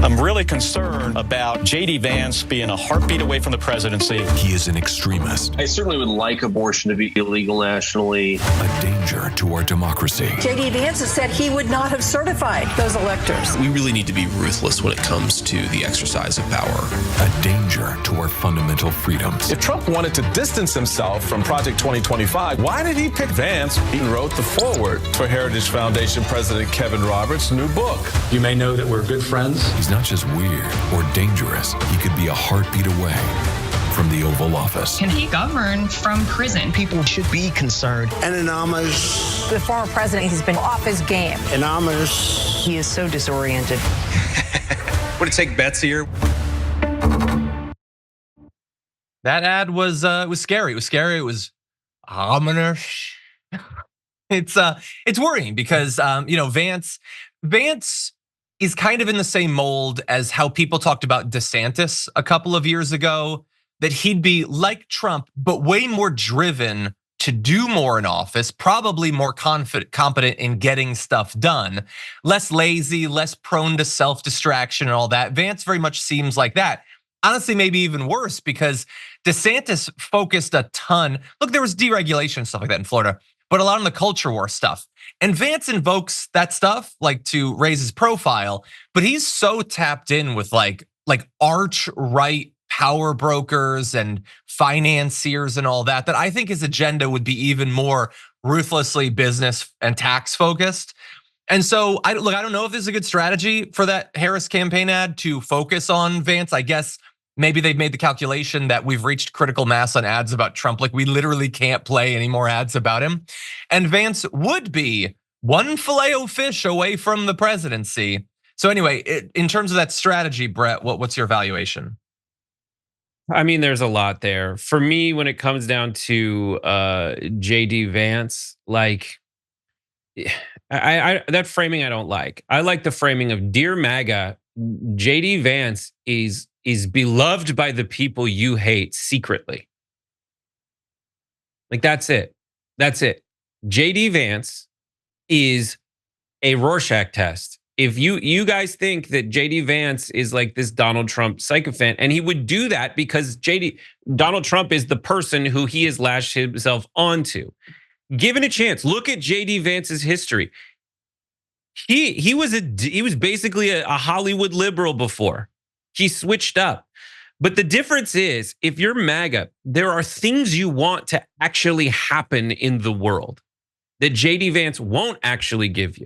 I'm really concerned about JD Vance being a heartbeat away from the presidency. He is an extremist. I certainly would like abortion to be illegal nationally. A danger to our democracy. JD Vance has said he would not have certified those electors. We really need to be ruthless when it comes to the exercise of power. A danger to our fundamental freedoms. If Trump wanted to distance himself from Project 2025, why did he pick Vance? He wrote the foreword for Heritage Foundation President Kevin Roberts' new book. You may know that we're good friends. He's not just weird or dangerous. He could be a heartbeat away from the Oval Office. Can he govern from prison? People should be concerned. Anonymous. The former president has been off his game. Anonymous. He is so disoriented. Would it take bets here? That ad was scary. It was scary. It was ominous. It's worrying because Vance is kind of in the same mold as how people talked about DeSantis a couple of years ago, that he'd be like Trump, but way more driven to do more in office, probably more competent in getting stuff done, less lazy, less prone to self-distraction and all that. Vance very much seems like that. Honestly, maybe even worse because DeSantis focused a ton. Look, there was deregulation and stuff like that in Florida, but a lot on the culture war stuff. And Vance invokes that stuff like to raise his profile, but he's so tapped in with like arch right power brokers and financiers and all that, that I think his agenda would be even more ruthlessly business and tax focused. And so I don't know if this is a good strategy for that Harris campaign ad to focus on Vance. I guess maybe they've made the calculation that we've reached critical mass on ads about Trump. Like we literally can't play any more ads about him. And Vance would be one filet-o-fish away from the presidency. So anyway, in terms of that strategy, Brett, what's your evaluation? I mean, there's a lot there. For me, when it comes down to JD Vance, like I that framing I don't like. I like the framing of Dear MAGA, JD Vance is beloved by the people you hate secretly. Like that's it. That's it. JD Vance is a Rorschach test. If you guys think that JD Vance is like this Donald Trump sycophant, and he would do that because Donald Trump is the person who he has lashed himself onto. Given a chance, look at JD Vance's history. He was basically a Hollywood liberal before. He switched up. But the difference is, if you're MAGA, there are things you want to actually happen in the world that JD Vance won't actually give you.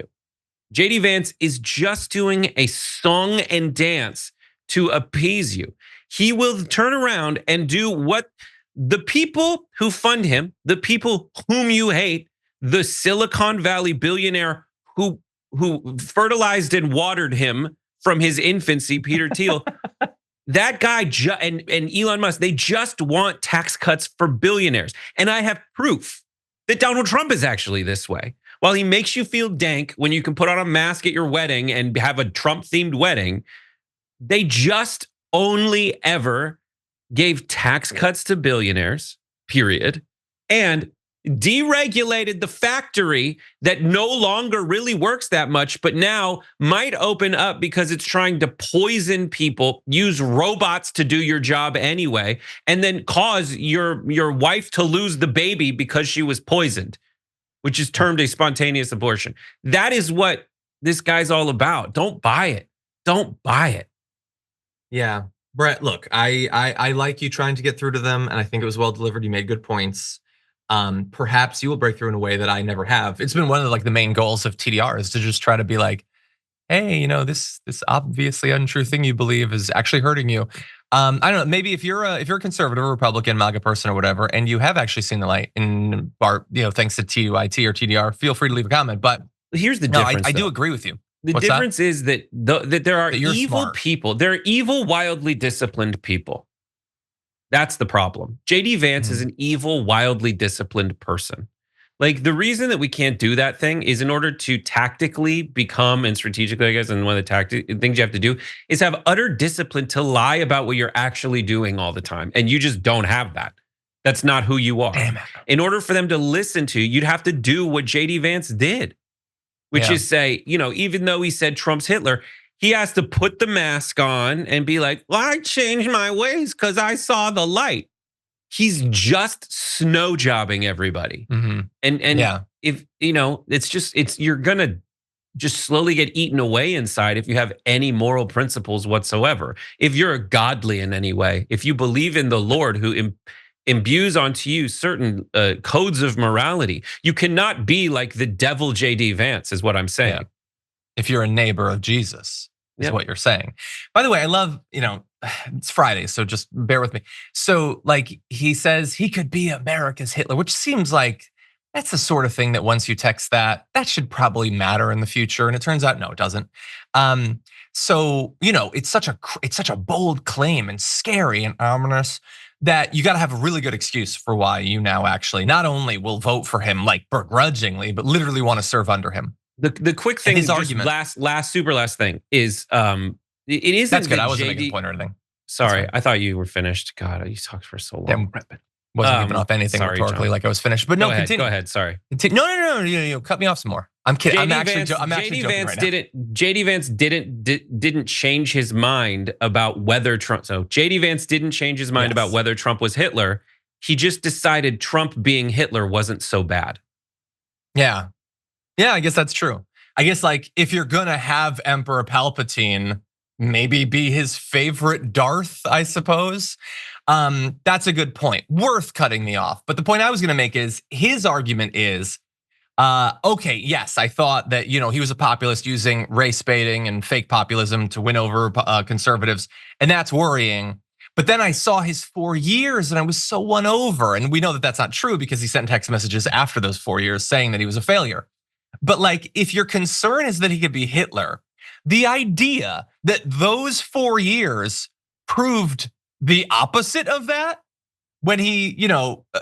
JD Vance is just doing a song and dance to appease you. He will turn around and do what the people who fund him, the people whom you hate, the Silicon Valley billionaire who fertilized and watered him from his infancy, Peter Thiel, that guy and Elon Musk, they just want tax cuts for billionaires. And I have proof that Donald Trump is actually this way. While he makes you feel dank when you can put on a mask at your wedding and have a Trump-themed wedding, they just only ever gave tax cuts to billionaires, period, and deregulated the factory that no longer really works that much, but now might open up because it's trying to poison people, use robots to do your job anyway, and then cause your wife to lose the baby because she was poisoned, which is termed a spontaneous abortion. That is what this guy's all about. Don't buy it. Don't buy it. Yeah, Brett, look, I like you trying to get through to them, and I think it was well delivered. You made good points. Perhaps you will break through in a way that I never have. It's been one of the main goals of TDR is to just try to be like, hey, this obviously untrue thing you believe is actually hurting you. I don't know. Maybe if you're a conservative, or Republican, MAGA person, or whatever, and you have actually seen the light in thanks to TYT or TDR, feel free to leave a comment. But here's the difference. I do agree with you. The difference is that there are evil people. There are evil, wildly disciplined people. That's the problem. JD Vance is an evil, wildly disciplined person. Like the reason that we can't do that thing is in order to tactically become, and strategically, I guess, and one of the things you have to do is have utter discipline to lie about what you're actually doing all the time. And you just don't have that. That's not who you are. Damn it. In order for them to listen to you, you'd have to do what JD Vance did, which is say, even though he said Trump's Hitler, He has to put the mask on and be like, well, I changed my ways because I saw the light. He's just snow jobbing everybody. And if you're gonna just slowly get eaten away inside if you have any moral principles whatsoever. If you're godly in any way, if you believe in the Lord who imbues onto you certain codes of morality, you cannot be like the devil JD Vance, is what I'm saying. Yeah. If you're a neighbor of Jesus, is what you're saying. By the way, I love, it's Friday, so just bear with me. So like he says he could be America's Hitler, which seems like that's the sort of thing that once you text that should probably matter in the future. And it turns out, no, it doesn't. So, it's such a bold claim and scary and ominous that you got to have a really good excuse for why you now actually not only will vote for him like begrudgingly, but literally want to serve under him. The quick thing, his argument, last thing is, it isn't. That's good. I wasn't making a point or anything. Sorry, I thought you were finished. God, you talked for so long. Wasn't giving off anything rhetorically, like I was finished. But no, continue. Go ahead. Sorry. No. You cut me off some more. I'm kidding. I'm actually joking right now. JD Vance didn't change his mind about whether Trump. So JD Vance didn't change his mind about whether Trump was Hitler. He just decided Trump being Hitler wasn't so bad. Yeah, I guess that's true. I guess like if you're gonna have Emperor Palpatine maybe be his favorite Darth, I suppose. That's a good point. Worth cutting me off. But the point I was gonna make is his argument is, okay, yes, I thought that he was a populist using race baiting and fake populism to win over conservatives, and that's worrying. But then I saw his 4 years and I was so won over. And we know that that's not true because he sent text messages after those 4 years saying that he was a failure. But like, if your concern is that he could be Hitler, the idea that those 4 years proved the opposite of that, when he,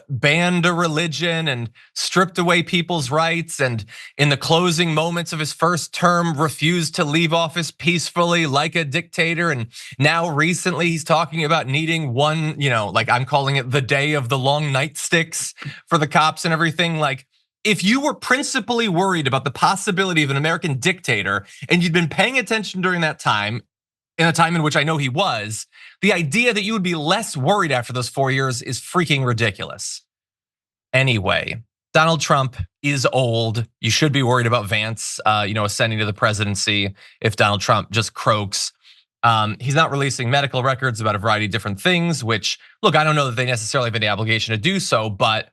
banned a religion and stripped away people's rights, and in the closing moments of his first term refused to leave office peacefully like a dictator, and now recently he's talking about needing one, like I'm calling it the day of the long nightsticks for the cops and everything. Like, if you were principally worried about the possibility of an American dictator and you'd been paying attention during that time, in a time in which I know he was, the idea that you would be less worried after those 4 years is freaking ridiculous. Anyway, Donald Trump is old. You should be worried about Vance, ascending to the presidency if Donald Trump just croaks. He's not releasing medical records about a variety of different things, which, look, I don't know that they necessarily have any obligation to do so, but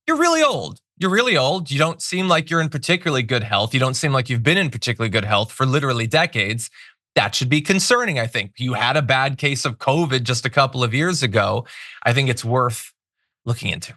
you're really old. You're really old. You don't seem like you're in particularly good health. You don't seem like you've been in particularly good health for literally decades. That should be concerning, I think. You had a bad case of COVID just a couple of years ago. I think it's worth looking into.